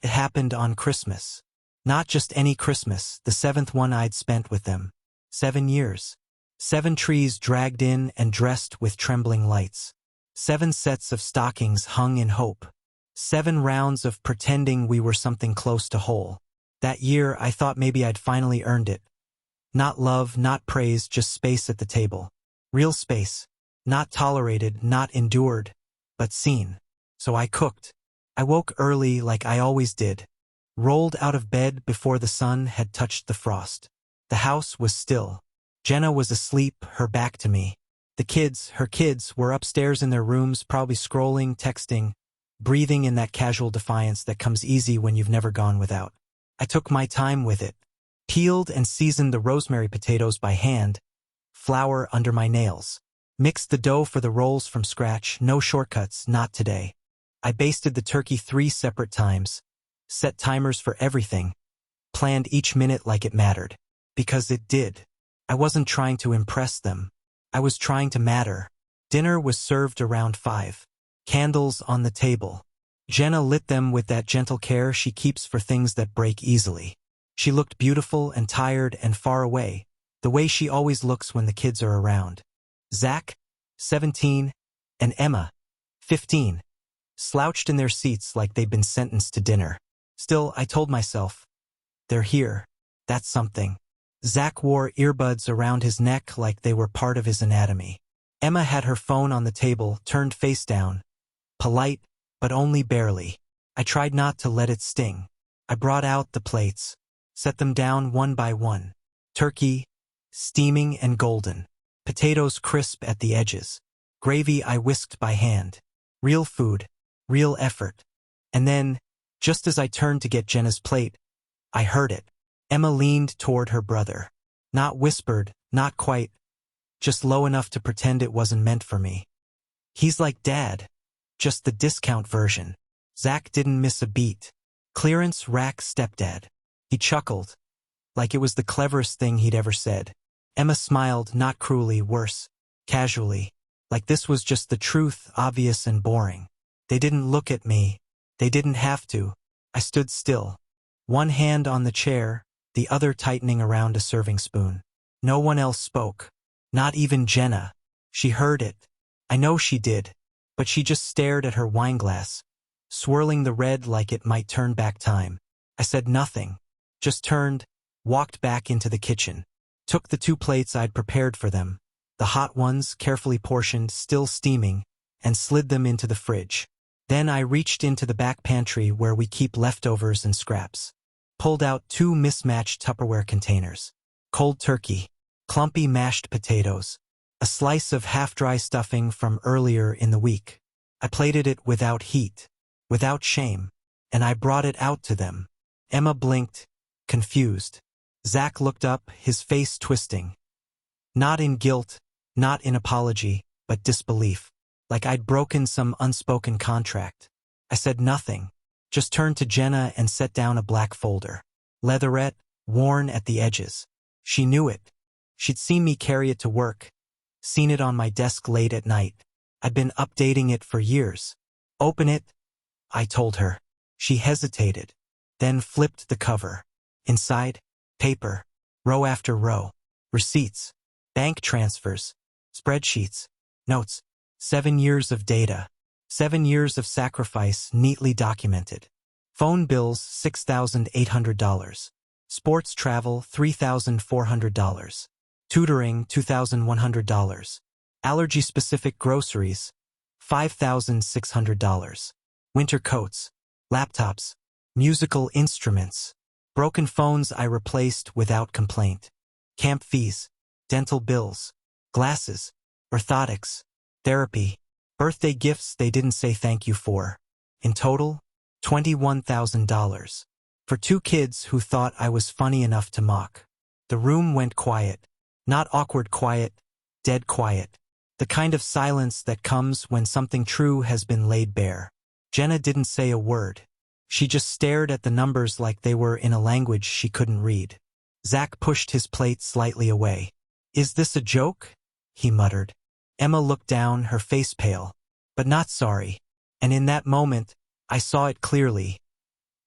It happened on Christmas. Not just any Christmas, the seventh one I'd spent with them. 7 years. 7 trees dragged in and dressed with trembling lights. 7 sets of stockings hung in hope. 7 rounds of pretending we were something close to whole. That year I thought maybe I'd finally earned it. Not love, not praise, just space at the table. Real space. Not tolerated, not endured, but seen. So I cooked. I woke early like I always did. Rolled out of bed before the sun had touched the frost. The house was still. Jenna was asleep, her back to me. Her kids, were upstairs in their rooms, probably scrolling, texting, breathing in that casual defiance that comes easy when you've never gone without. I took my time with it. Peeled and seasoned the rosemary potatoes by hand, flour under my nails. Mixed the dough for the rolls from scratch, no shortcuts, not today. I basted the turkey 3 separate times, set timers for everything, planned each minute like it mattered. Because it did. I wasn't trying to impress them. I was trying to matter. Dinner was served around 5. Candles on the table. Jenna lit them with that gentle care she keeps for things that break easily. She looked beautiful and tired and far away, the way she always looks when the kids are around. Zach, 17, and Emma, 15, slouched in their seats like they'd been sentenced to dinner. Still, I told myself, they're here. That's something. Zach wore earbuds around his neck like they were part of his anatomy. Emma had her phone on the table, turned face down. Polite, but only barely. I tried not to let it sting. I brought out the plates, set them down one by one. Turkey, steaming and golden. Potatoes crisp at the edges. Gravy I whisked by hand. Real food, real effort. And then, just as I turned to get Jenna's plate, I heard it. Emma leaned toward her brother. Not whispered, not quite, just low enough to pretend it wasn't meant for me. He's like Dad, just the discount version. Zach didn't miss a beat. Clearance rack stepdad. He chuckled, like it was the cleverest thing he'd ever said. Emma smiled, not cruelly, worse, casually, like this was just the truth, obvious and boring. They didn't look at me. They didn't have to. I stood still. One hand on the chair, the other tightening around a serving spoon. No one else spoke. Not even Jenna. She heard it. I know she did. But she just stared at her wineglass, swirling the red like it might turn back time. I said nothing. Just turned, walked back into the kitchen. Took the 2 plates I'd prepared for them, the hot ones, carefully portioned, still steaming, and slid them into the fridge. Then I reached into the back pantry where we keep leftovers and scraps. Pulled out 2 mismatched Tupperware containers. Cold turkey, clumpy mashed potatoes, a slice of half-dry stuffing from earlier in the week. I plated it without heat, without shame, and I brought it out to them. Emma blinked, confused. Zach looked up, his face twisting. Not in guilt, not in apology, but disbelief, like I'd broken some unspoken contract. I said nothing. Just turned to Jenna and set down a black folder. Leatherette, worn at the edges. She knew it. She'd seen me carry it to work, seen it on my desk late at night. I'd been updating it for years. Open it, I told her. She hesitated, then flipped the cover. Inside, paper, row after row. Receipts, bank transfers, spreadsheets, notes. 7 years of data. 7 years of sacrifice neatly documented. Phone bills, $6,800. Sports travel, $3,400. Tutoring, $2,100. Allergy-specific groceries, $5,600. Winter coats, laptops, musical instruments. Broken phones I replaced without complaint. Camp fees, dental bills, glasses, orthotics, therapy. Birthday gifts they didn't say thank you for. In total, $21,000. For 2 kids who thought I was funny enough to mock. The room went quiet. Not awkward quiet, dead quiet. The kind of silence that comes when something true has been laid bare. Jenna didn't say a word. She just stared at the numbers like they were in a language she couldn't read. Zach pushed his plate slightly away. "Is this a joke?" he muttered. Emma looked down, her face pale, but not sorry. And in that moment, I saw it clearly.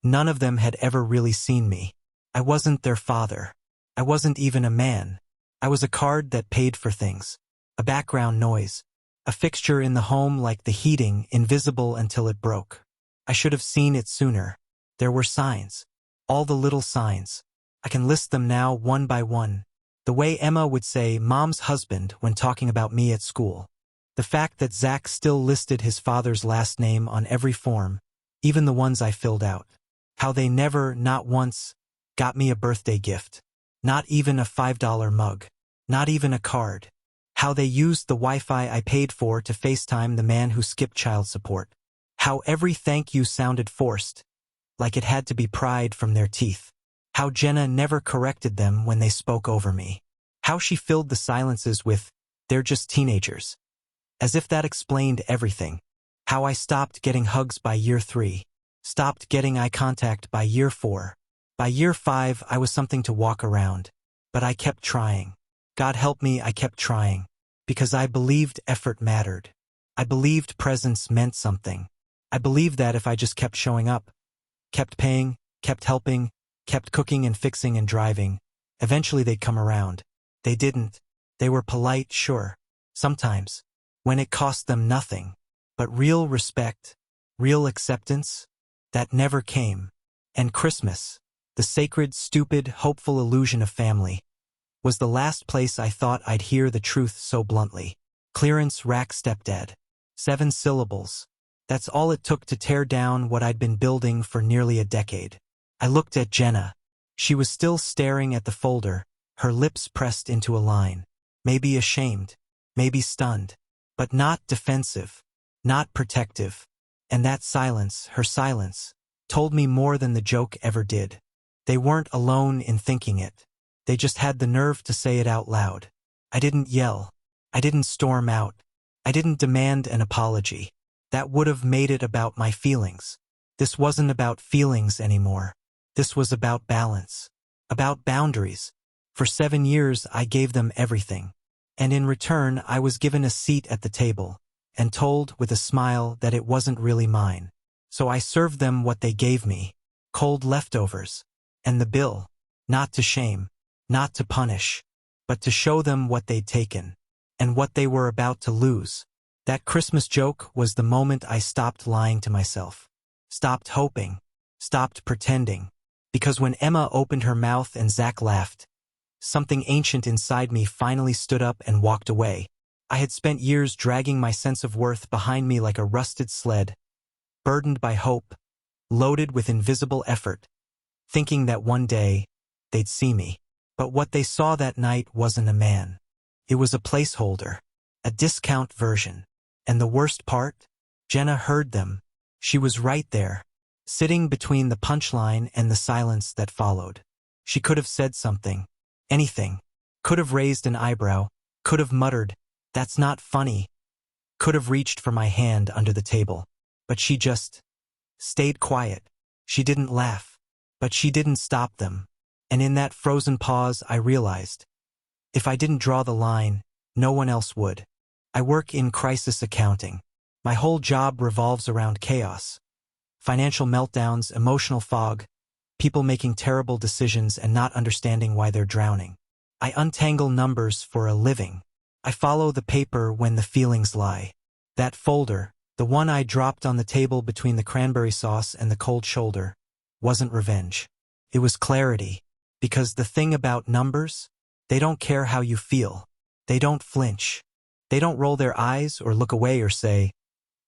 None of them had ever really seen me. I wasn't their father. I wasn't even a man. I was a card that paid for things. A background noise. A fixture in the home like the heating, invisible until it broke. I should have seen it sooner. There were signs. All the little signs. I can list them now one by one. The way Emma would say Mom's husband when talking about me at school. The fact that Zach still listed his father's last name on every form, even the ones I filled out. How they never, not once, got me a birthday gift. Not even a $5 mug. Not even a card. How they used the Wi-Fi I paid for to FaceTime the man who skipped child support. How every thank you sounded forced, like it had to be pried from their teeth. How Jenna never corrected them when they spoke over me. How she filled the silences with, "They're just teenagers." As if that explained everything. How I stopped getting hugs by year 3. Stopped getting eye contact by year 4. By year 5 I was something to walk around. But I kept trying. God help me, I kept trying. Because I believed effort mattered. I believed presence meant something. I believed that if I just kept showing up, kept paying, kept helping, kept cooking and fixing and driving, eventually they'd come around. They didn't. They were polite, sure. Sometimes. When it cost them nothing. But real respect, real acceptance, that never came. And Christmas, the sacred, stupid, hopeful illusion of family, was the last place I thought I'd hear the truth so bluntly. Clearance rack stepdad. 7 syllables. That's all it took to tear down what I'd been building for nearly a decade. I looked at Jenna. She was still staring at the folder, her lips pressed into a line. Maybe ashamed, maybe stunned, but not defensive, not protective. And that silence, her silence, told me more than the joke ever did. They weren't alone in thinking it. They just had the nerve to say it out loud. I didn't yell. I didn't storm out. I didn't demand an apology. That would have made it about my feelings. This wasn't about feelings anymore. This was about balance. About boundaries. For 7 years I gave them everything. And in return I was given a seat at the table, and told with a smile that it wasn't really mine. So I served them what they gave me. Cold leftovers. And the bill. Not to shame. Not to punish. But to show them what they'd taken. And what they were about to lose. That Christmas joke was the moment I stopped lying to myself. Stopped hoping. Stopped pretending. Because when Emma opened her mouth and Zach laughed, something ancient inside me finally stood up and walked away. I had spent years dragging my sense of worth behind me like a rusted sled, burdened by hope, loaded with invisible effort, thinking that one day they'd see me. But what they saw that night wasn't a man. It was a placeholder, a discount version. And the worst part? Jenna heard them. She was right there, sitting between the punchline and the silence that followed. She could have said something. Anything. Could have raised an eyebrow. Could have muttered, "That's not funny." Could have reached for my hand under the table. But she just stayed quiet. She didn't laugh. But she didn't stop them. And in that frozen pause I realized, if I didn't draw the line, no one else would. I work in crisis accounting. My whole job revolves around chaos. Financial meltdowns, emotional fog, people making terrible decisions and not understanding why they're drowning. I untangle numbers for a living. I follow the paper when the feelings lie. That folder, the one I dropped on the table between the cranberry sauce and the cold shoulder, wasn't revenge. It was clarity. Because the thing about numbers, they don't care how you feel. They don't flinch. They don't roll their eyes or look away or say,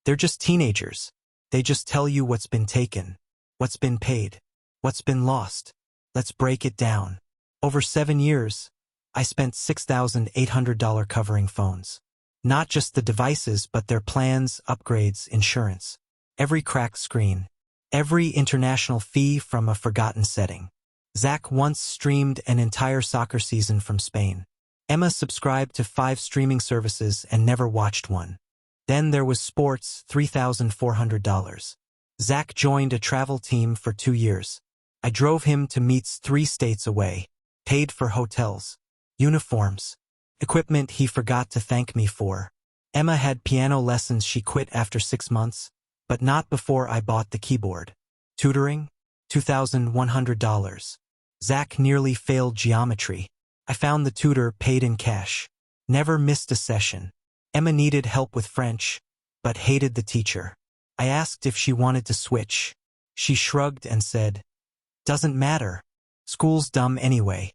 they're just teenagers. They just tell you what's been taken, what's been paid, what's been lost. Let's break it down. Over 7 years, I spent $6,800 covering phones. Not just the devices, but their plans, upgrades, insurance. Every cracked screen. Every international fee from a forgotten setting. Zach once streamed an entire soccer season from Spain. Emma subscribed to 5 streaming services and never watched one. Then there was sports, $3,400. Zach joined a travel team for 2 years. I drove him to meets 3 states away, paid for hotels, uniforms, equipment he forgot to thank me for. Emma had piano lessons she quit after 6 months, but not before I bought the keyboard. Tutoring? $2,100. Zach nearly failed geometry. I found the tutor, paid in cash. Never missed a session. Emma needed help with French, but hated the teacher. I asked if she wanted to switch. She shrugged and said, "Doesn't matter. School's dumb anyway."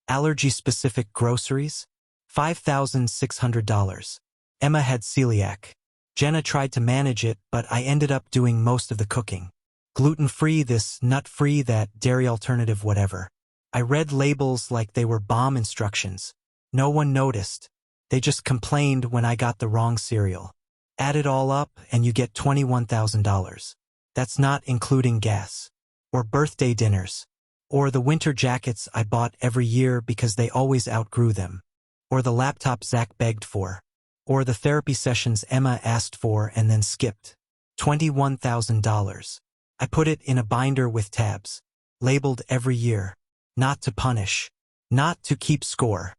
Allergy-specific groceries? $5,600. Emma had celiac. Jenna tried to manage it, but I ended up doing most of the cooking. Gluten-free this, nut-free that, dairy alternative whatever. I read labels like they were bomb instructions. No one noticed. They just complained when I got the wrong cereal. Add it all up and you get $21,000. That's not including gas. Or birthday dinners. Or the winter jackets I bought every year because they always outgrew them. Or the laptop Zach begged for. Or the therapy sessions Emma asked for and then skipped. $21,000. I put it in a binder with tabs. Labeled every year. Not to punish. Not to keep score.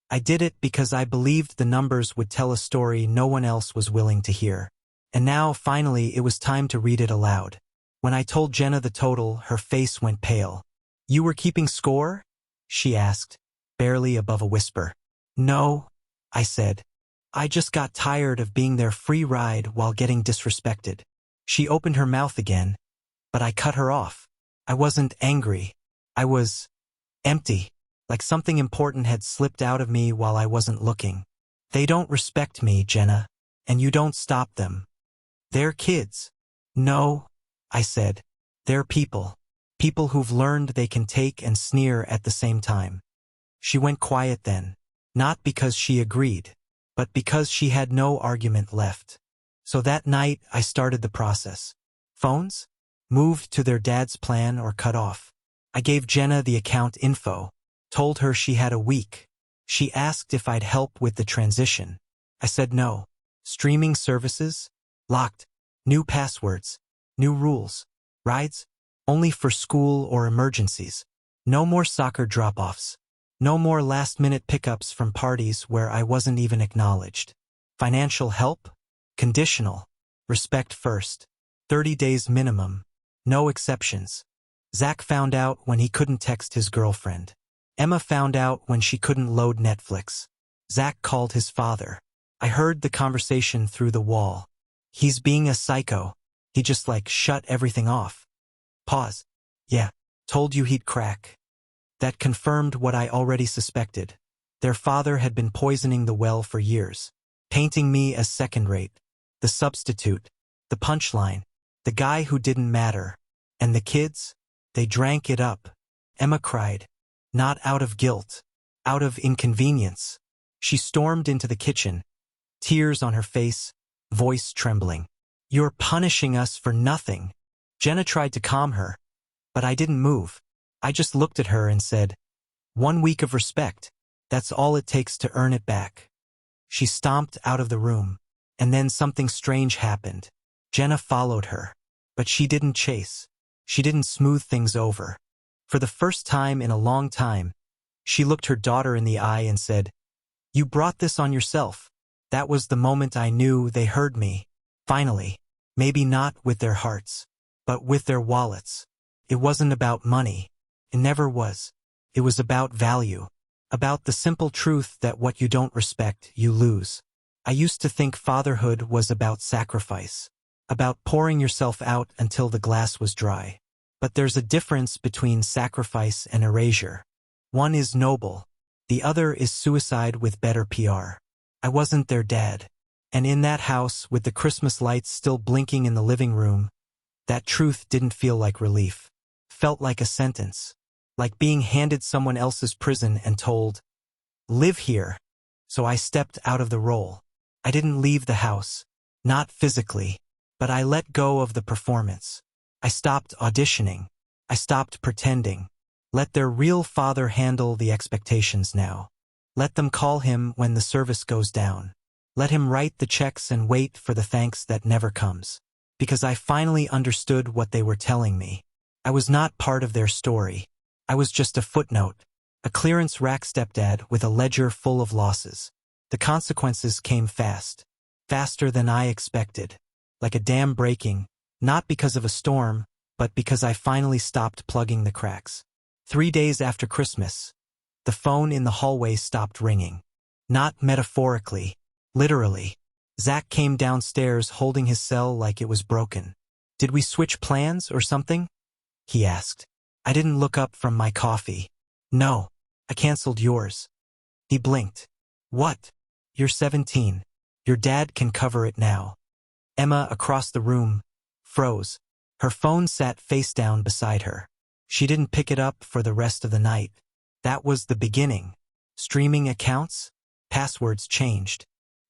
I did it because I believed the numbers would tell a story no one else was willing to hear. And now, finally, it was time to read it aloud. When I told Jenna the total, her face went pale. "You were keeping score?" she asked, barely above a whisper. "No," I said. "I just got tired of being their free ride while getting disrespected." She opened her mouth again, but I cut her off. I wasn't angry. I was empty, like something important had slipped out of me while I wasn't looking. "They don't respect me, Jenna, and you don't stop them. They're kids." "No," I said. "They're people. People who've learned they can take and sneer at the same time." She went quiet then, not because she agreed, but because she had no argument left. So that night I started the process. Phones? Moved to their dad's plan or cut off. I gave Jenna the account info, told her she had a week. She asked if I'd help with the transition. I said no. Streaming services? Locked. New passwords. New rules. Rides? Only for school or emergencies. No more soccer drop-offs. No more last-minute pickups from parties where I wasn't even acknowledged. Financial help? Conditional. Respect first. 30 days minimum. No exceptions. Zach found out when he couldn't text his girlfriend. Emma found out when she couldn't load Netflix. Zach called his father. I heard the conversation through the wall. "He's being a psycho. He just shut everything off." Pause. "Yeah. Told you he'd crack." That confirmed what I already suspected. Their father had been poisoning the well for years, painting me as second-rate, the substitute, the punchline, the guy who didn't matter. And the kids? They drank it up. Emma cried. Not out of guilt. Out of inconvenience. She stormed into the kitchen, tears on her face, voice trembling. "You're punishing us for nothing." Jenna tried to calm her, but I didn't move. I just looked at her and said, "1 week of respect. That's all it takes to earn it back." She stomped out of the room, and then something strange happened. Jenna followed her, but she didn't chase. She didn't smooth things over. For the first time in a long time, she looked her daughter in the eye and said, "You brought this on yourself." That was the moment I knew they heard me. Finally, maybe not with their hearts, but with their wallets. It wasn't about money. It never was. It was about value. About the simple truth that what you don't respect, you lose. I used to think fatherhood was about sacrifice. About pouring yourself out until the glass was dry. But there's a difference between sacrifice and erasure. One is noble. The other is suicide with better PR. I wasn't their dad. And in that house, with the Christmas lights still blinking in the living room, that truth didn't feel like relief. Felt like a sentence. Like being handed someone else's prison and told, "Live here." So I stepped out of the role. I didn't leave the house. Not physically. But I let go of the performance. I stopped auditioning. I stopped pretending. Let their real father handle the expectations now. Let them call him when the service goes down. Let him write the checks and wait for the thanks that never comes. Because I finally understood what they were telling me. I was not part of their story. I was just a footnote. A clearance rack stepdad with a ledger full of losses. The consequences came fast. Faster than I expected. Like a dam breaking, not because of a storm, but because I finally stopped plugging the cracks. 3 days after Christmas, the phone in the hallway stopped ringing. Not metaphorically, literally. Zach came downstairs holding his cell like it was broken. "Did we switch plans or something?" he asked. I didn't look up from my coffee. "No, I canceled yours." He blinked. "What? You're 17. Your dad can cover it now." Emma, across the room, froze. Her phone sat face down beside her. She didn't pick it up for the rest of the night. That was the beginning. Streaming accounts? Passwords changed.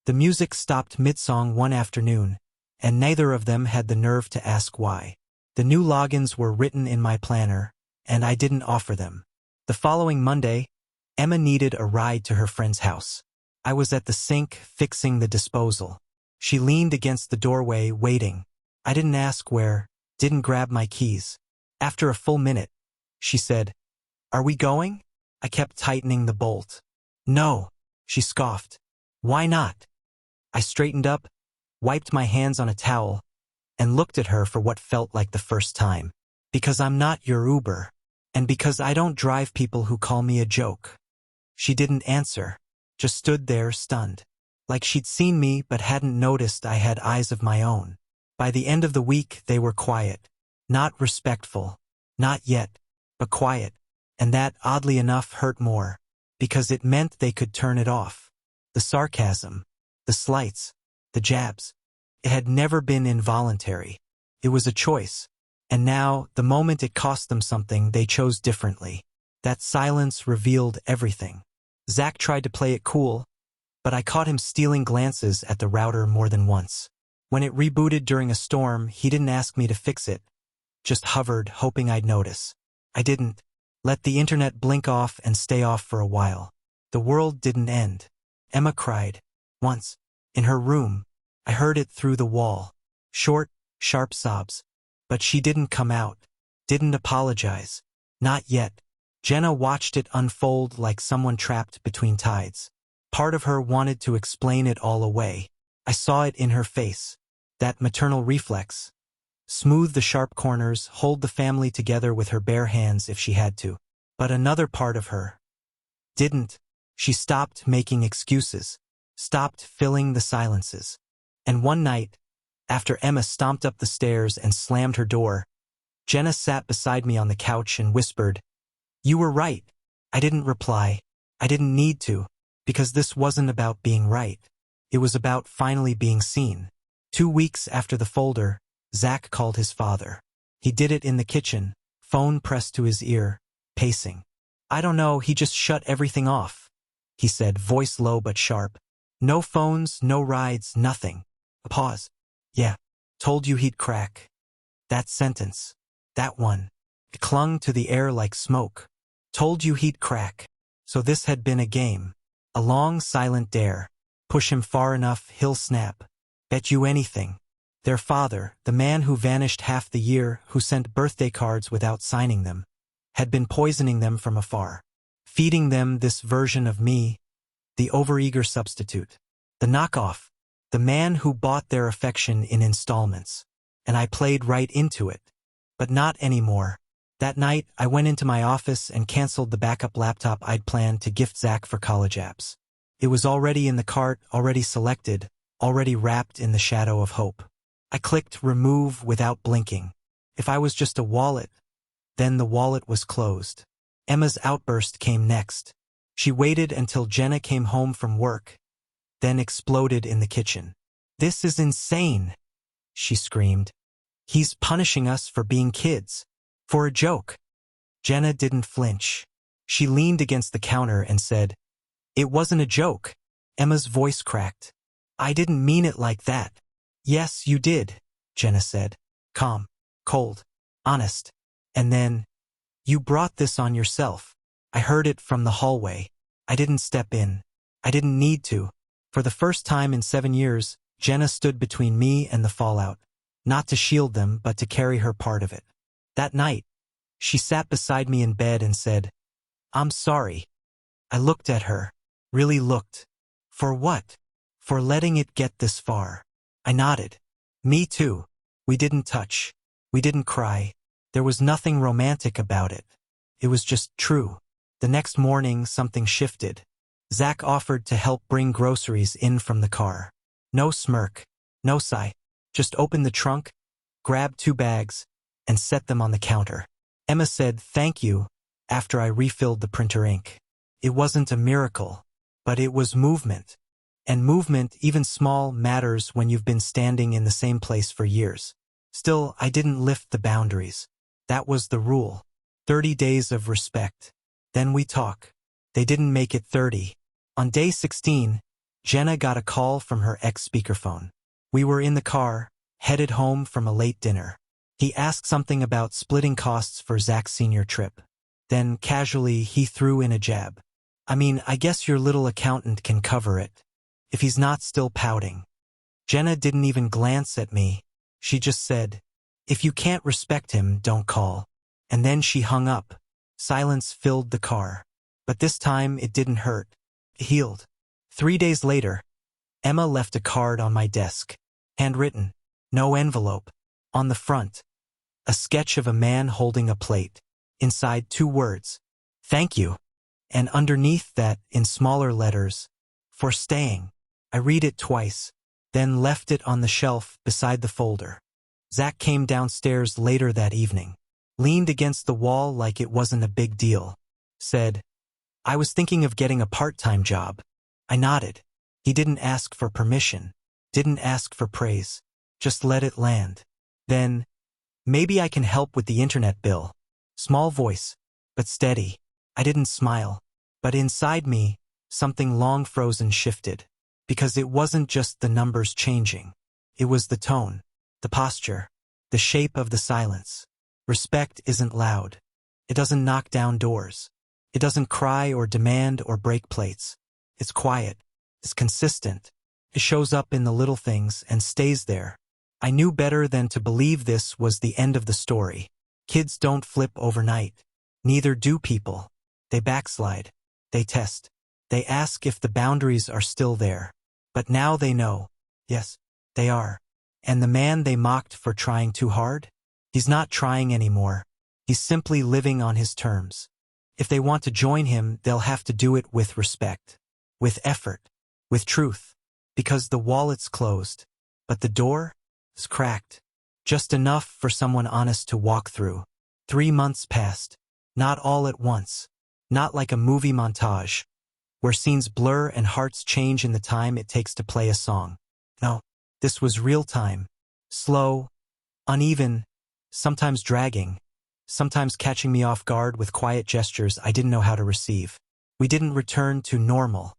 The music stopped mid-song one afternoon, and neither of them had the nerve to ask why. The new logins were written in my planner, and I didn't offer them. The following Monday, Emma needed a ride to her friend's house. I was at the sink fixing the disposal. She leaned against the doorway, waiting. I didn't ask where, didn't grab my keys. After a full minute, she said, "Are we going?" I kept tightening the bolt. "No," she scoffed. "Why not?" I straightened up, wiped my hands on a towel, and looked at her for what felt like the first time. "Because I'm not your Uber, and because I don't drive people who call me a joke." She didn't answer, just stood there stunned. Like she'd seen me but hadn't noticed I had eyes of my own. By the end of the week, they were quiet. Not respectful. Not yet, but quiet. And that, oddly enough, hurt more, because it meant they could turn it off. The sarcasm, the slights, the jabs. It had never been involuntary. It was a choice. And now, the moment it cost them something, they chose differently. That silence revealed everything. Zach tried to play it cool, but I caught him stealing glances at the router more than once. When it rebooted during a storm, he didn't ask me to fix it, just hovered, hoping I'd notice. I didn't. Let the internet blink off and stay off for a while. The world didn't end. Emma cried. Once. In her room. I heard it through the wall. Short, sharp sobs. But she didn't come out. Didn't apologize. Not yet. Jenna watched it unfold like someone trapped between tides. Part of her wanted to explain it all away. I saw it in her face. That maternal reflex. Smooth the sharp corners, hold the family together with her bare hands if she had to. But another part of her didn't. She stopped making excuses. Stopped filling the silences. And one night, after Emma stomped up the stairs and slammed her door, Jenna sat beside me on the couch and whispered, "You were right." I didn't reply. I didn't need to, because this wasn't about being right. It was about finally being seen. 2 weeks after the folder, Zach called his father. He did it in the kitchen, phone pressed to his ear, pacing. "I don't know, he just shut everything off," he said, voice low but sharp. "No phones, no rides, nothing." A pause. "Yeah, told you he'd crack." That sentence. That one. It clung to the air like smoke. Told you he'd crack. So this had been a game. A long, silent dare. Push him far enough, he'll snap. Bet you anything. Their father, the man who vanished half the year, who sent birthday cards without signing them, had been poisoning them from afar. Feeding them this version of me, the overeager substitute. The knockoff. The man who bought their affection in installments. And I played right into it. But not anymore. That night, I went into my office and canceled the backup laptop I'd planned to gift Zach for college apps. It was already in the cart, already selected, already wrapped in the shadow of hope. I clicked remove without blinking. If I was just a wallet, then the wallet was closed. Emma's outburst came next. She waited until Jenna came home from work, then exploded in the kitchen. "This is insane," she screamed. "He's punishing us for being kids. For a joke." Jenna didn't flinch. She leaned against the counter and said, "It wasn't a joke." Emma's voice cracked. "I didn't mean it like that." "Yes, you did," Jenna said. Calm, cold, honest. And then, "You brought this on yourself." I heard it from the hallway. I didn't step in. I didn't need to. For the first time in 7 years, Jenna stood between me and the fallout. Not to shield them, but to carry her part of it. That night, she sat beside me in bed and said, "I'm sorry." I looked at her. Really looked. For what? For letting it get this far. I nodded. Me too. We didn't touch. We didn't cry. There was nothing romantic about it. It was just true. The next morning, something shifted. Zach offered to help bring groceries in from the car. No smirk, no sigh. Just opened the trunk, grabbed 2 bags, and set them on the counter. Emma said thank you after I refilled the printer ink. It wasn't a miracle, but it was movement. And movement, even small, matters when you've been standing in the same place for years. Still, I didn't lift the boundaries. That was the rule. 30 days of respect. Then we talk. They didn't make it 30. On day 16, Jenna got a call from her ex-speakerphone. We were in the car, headed home from a late dinner. He asked something about splitting costs for Zach's senior trip. Then, casually, he threw in a jab. I mean, I guess your little accountant can cover it. If he's not still pouting. Jenna didn't even glance at me. She just said, if you can't respect him, don't call. And then she hung up. Silence filled the car. But this time it didn't hurt. It healed. 3 days later, Emma left a card on my desk. Handwritten. No envelope. On the front, a sketch of a man holding a plate. Inside 2 words. Thank you. And underneath that, in smaller letters, for staying. I read it twice, then left it on the shelf beside the folder. Zach came downstairs later that evening. Leaned against the wall like it wasn't a big deal. Said, I was thinking of getting a part-time job. I nodded. He didn't ask for permission. Didn't ask for praise. Just let it land. Then, maybe I can help with the internet bill. Small voice, but steady. I didn't smile. But inside me, something long frozen shifted. Because it wasn't just the numbers changing. It was the tone, the posture, the shape of the silence. Respect isn't loud. It doesn't knock down doors. It doesn't cry or demand or break plates. It's quiet. It's consistent. It shows up in the little things and stays there. I knew better than to believe this was the end of the story. Kids don't flip overnight. Neither do people. They backslide. They test. They ask if the boundaries are still there. But now they know. Yes, they are. And the man they mocked for trying too hard? He's not trying anymore. He's simply living on his terms. If they want to join him, they'll have to do it with respect. With effort. With truth. Because the wallet's closed. But the door is cracked. Just enough for someone honest to walk through. 3 months passed. Not all at once. Not like a movie montage, where scenes blur and hearts change in the time it takes to play a song. No, this was real time. Slow, uneven, sometimes dragging, sometimes catching me off guard with quiet gestures I didn't know how to receive. We didn't return to normal.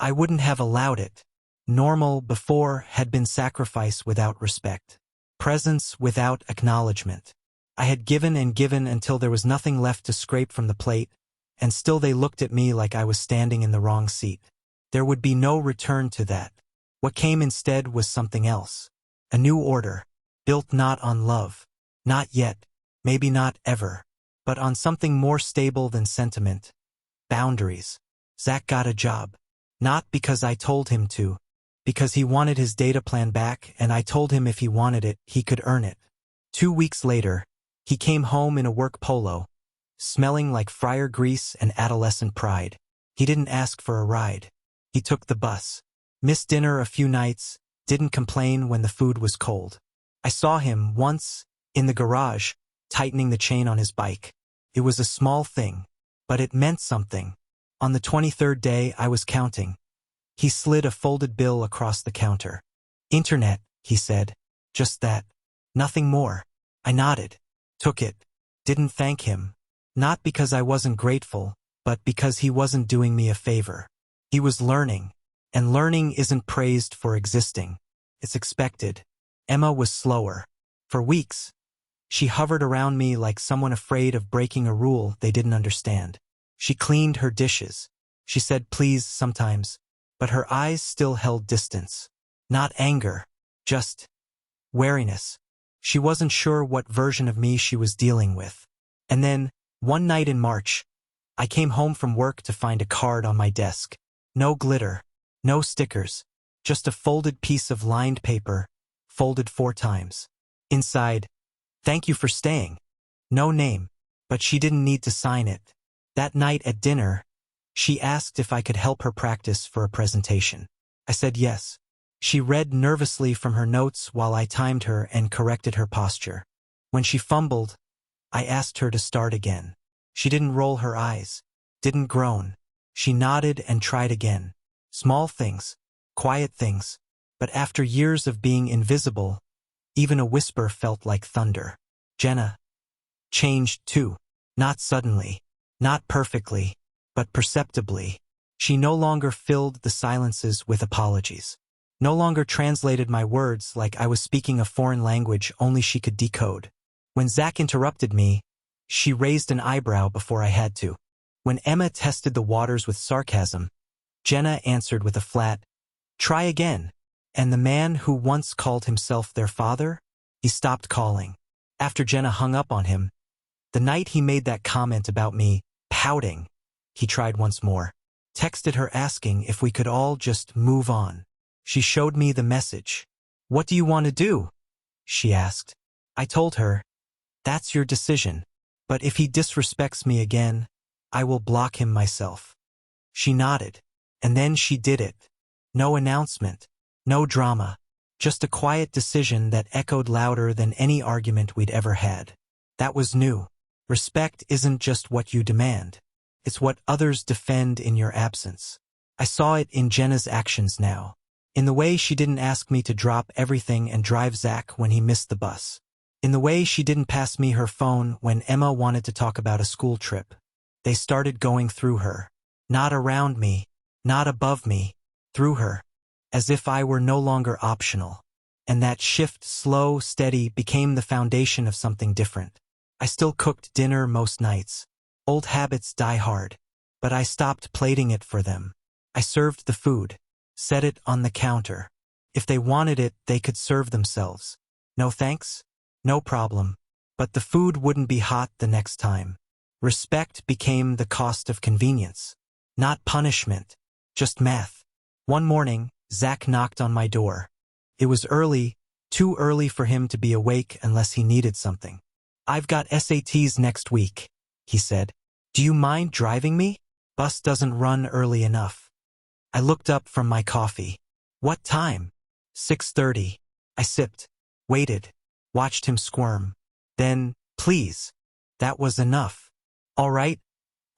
I wouldn't have allowed it. Normal before had been sacrifice without respect. Presence without acknowledgement. I had given and given until there was nothing left to scrape from the plate, and still they looked at me like I was standing in the wrong seat. There would be no return to that. What came instead was something else. A new order, built not on love. Not yet, maybe not ever, but on something more stable than sentiment. Boundaries. Zach got a job. Not because I told him to, because he wanted his data plan back, and I told him if he wanted it, he could earn it. 2 weeks later, he came home in a work polo, smelling like fryer grease and adolescent pride. He didn't ask for a ride. He took the bus. Missed dinner a few nights, didn't complain when the food was cold. I saw him once, in the garage, tightening the chain on his bike. It was a small thing, but it meant something. On the 23rd day, I was counting. He slid a folded bill across the counter. Internet, he said. Just that. Nothing more. I nodded. Took it. Didn't thank him. Not because I wasn't grateful, but because he wasn't doing me a favor. He was learning. And learning isn't praised for existing. It's expected. Emma was slower. For weeks, she hovered around me like someone afraid of breaking a rule they didn't understand. She cleaned her dishes. She said please sometimes, but her eyes still held distance. Not anger, just wariness. She wasn't sure what version of me she was dealing with. And then, one night in March, I came home from work to find a card on my desk. No glitter, no stickers, just a folded piece of lined paper, folded 4 times. Inside, thank you for staying. No name. But she didn't need to sign it. That night at dinner, she asked if I could help her practice for a presentation. I said yes. She read nervously from her notes while I timed her and corrected her posture. When she fumbled, I asked her to start again. She didn't roll her eyes, didn't groan. She nodded and tried again. Small things, quiet things, but after years of being invisible, even a whisper felt like thunder. Jenna changed too. Not suddenly, not perfectly, but perceptibly. She no longer filled the silences with apologies. No longer translated my words like I was speaking a foreign language only she could decode. When Zach interrupted me, she raised an eyebrow before I had to. When Emma tested the waters with sarcasm, Jenna answered with a flat, "Try again." And the man who once called himself their father, he stopped calling. After Jenna hung up on him, the night he made that comment about me, pouting, he tried once more. Texted her asking if we could all just move on. She showed me the message. "What do you want to do?" she asked. I told her, "That's your decision. But if he disrespects me again, I will block him myself." She nodded. And then she did it. No announcement. No drama. Just a quiet decision that echoed louder than any argument we'd ever had. That was new. Respect isn't just what you demand. It's what others defend in your absence. I saw it in Jenna's actions now. In the way she didn't ask me to drop everything and drive Zach when he missed the bus. In the way she didn't pass me her phone when Emma wanted to talk about a school trip. They started going through her. Not around me, not above me, through her. As if I were no longer optional. And that shift, slow, steady, became the foundation of something different. I still cooked dinner most nights. Old habits die hard. But I stopped plating it for them. I served the food. Set it on the counter. If they wanted it, they could serve themselves. No thanks? No problem. But the food wouldn't be hot the next time. Respect became the cost of convenience. Not punishment. Just math. One morning, Zach knocked on my door. It was early, too early for him to be awake unless he needed something. "I've got SATs next week," he said. "Do you mind driving me? Bus doesn't run early enough." I looked up from my coffee. "What time?" 6:30. I sipped, waited, watched him squirm. Then, "Please." That was enough. "All right,"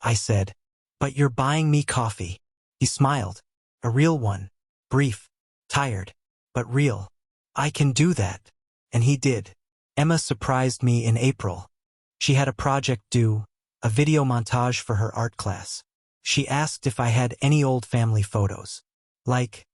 I said. "But you're buying me coffee." He smiled. A real one. Brief. Tired. But real. "I can do that." And he did. Emma surprised me in April. She had a project due, a video montage for her art class. She asked if I had any old family photos. "Like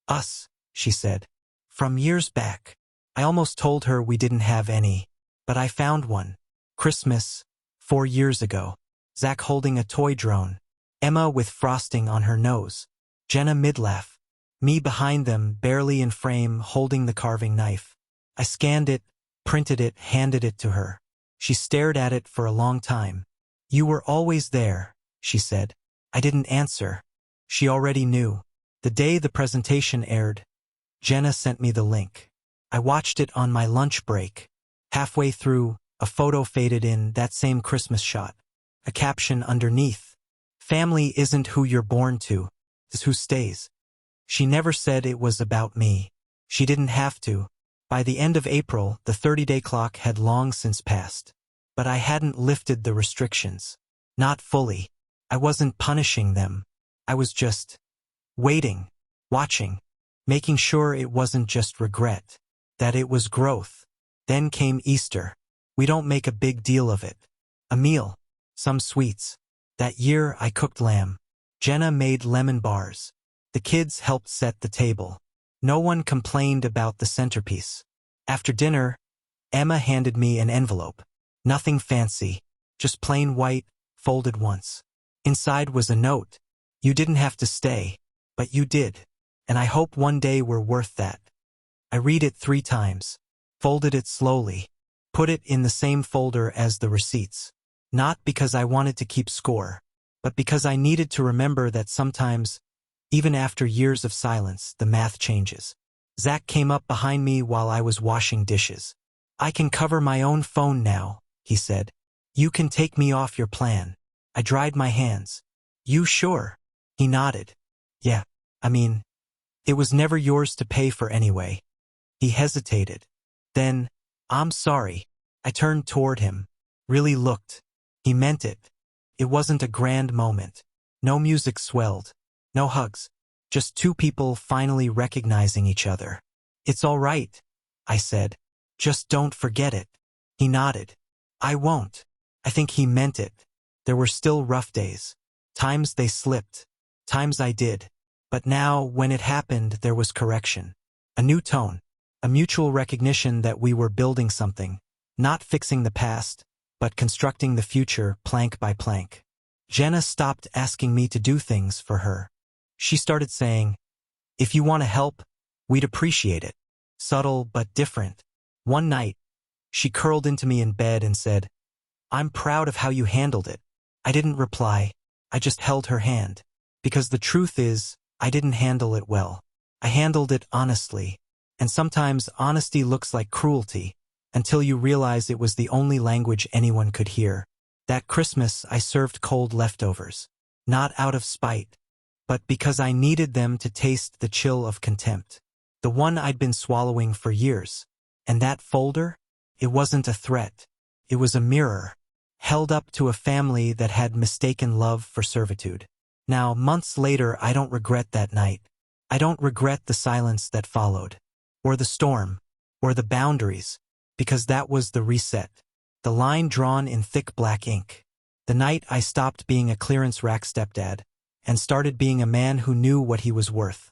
us," she said. "From years back." I almost told her we didn't have any. But I found one. Christmas, 4 years ago. Zach holding a toy drone. Emma with frosting on her nose. Jenna mid-laugh. Me behind them, barely in frame, holding the carving knife. I scanned it, printed it, handed it to her. She stared at it for a long time. "You were always there," she said. I didn't answer. She already knew. The day the presentation aired, Jenna sent me the link. I watched it on my lunch break. Halfway through, a photo faded in, that same Christmas shot. A caption underneath. "Family isn't who you're born to, it's who stays." She never said it was about me. She didn't have to. By the end of April, the 30-day clock had long since passed. But I hadn't lifted the restrictions. Not fully. I wasn't punishing them. I was just waiting, watching, making sure it wasn't just regret, that it was growth. Then came Easter. We don't make a big deal of it. A meal. Some sweets. That year I cooked lamb. Jenna made lemon bars. The kids helped set the table. No one complained about the centerpiece. After dinner, Emma handed me an envelope. Nothing fancy. Just plain white, folded once. Inside was a note. "You didn't have to stay, but you did. And I hope one day we're worth that." I read it 3 times. Folded it slowly. Put it in the same folder as the receipts. Not because I wanted to keep score, but because I needed to remember that sometimes, even after years of silence, the math changes. Zach came up behind me while I was washing dishes. "I can cover my own phone now," he said. You can take me off your plan. I dried my hands. You sure? He nodded. Yeah, I mean, it was never yours to pay for anyway. He hesitated. Then, I'm sorry. I turned toward him. Really looked. He meant it. It wasn't a grand moment. No music swelled. No hugs. Just two people finally recognizing each other. It's all right, I said. Just don't forget it. He nodded. I won't. I think he meant it. There were still rough days. Times they slipped. Times I did. But now, when it happened, there was correction. A new tone. A mutual recognition that we were building something. Not fixing the past, but constructing the future plank by plank. Jenna stopped asking me to do things for her. She started saying, if you want to help, we'd appreciate it. Subtle but different. One night, she curled into me in bed and said, I'm proud of how you handled it. I didn't reply. I just held her hand. Because the truth is, I didn't handle it well. I handled it honestly. And sometimes honesty looks like cruelty, until you realize it was the only language anyone could hear. That Christmas, I served cold leftovers. Not out of spite, but because I needed them to taste the chill of contempt. The one I'd been swallowing for years. And that folder? It wasn't a threat. It was a mirror, held up to a family that had mistaken love for servitude. Now, months later, I don't regret that night. I don't regret the silence that followed, or the storm, or the boundaries, because that was the reset. The line drawn in thick black ink. The night I stopped being a clearance rack stepdad and started being a man who knew what he was worth.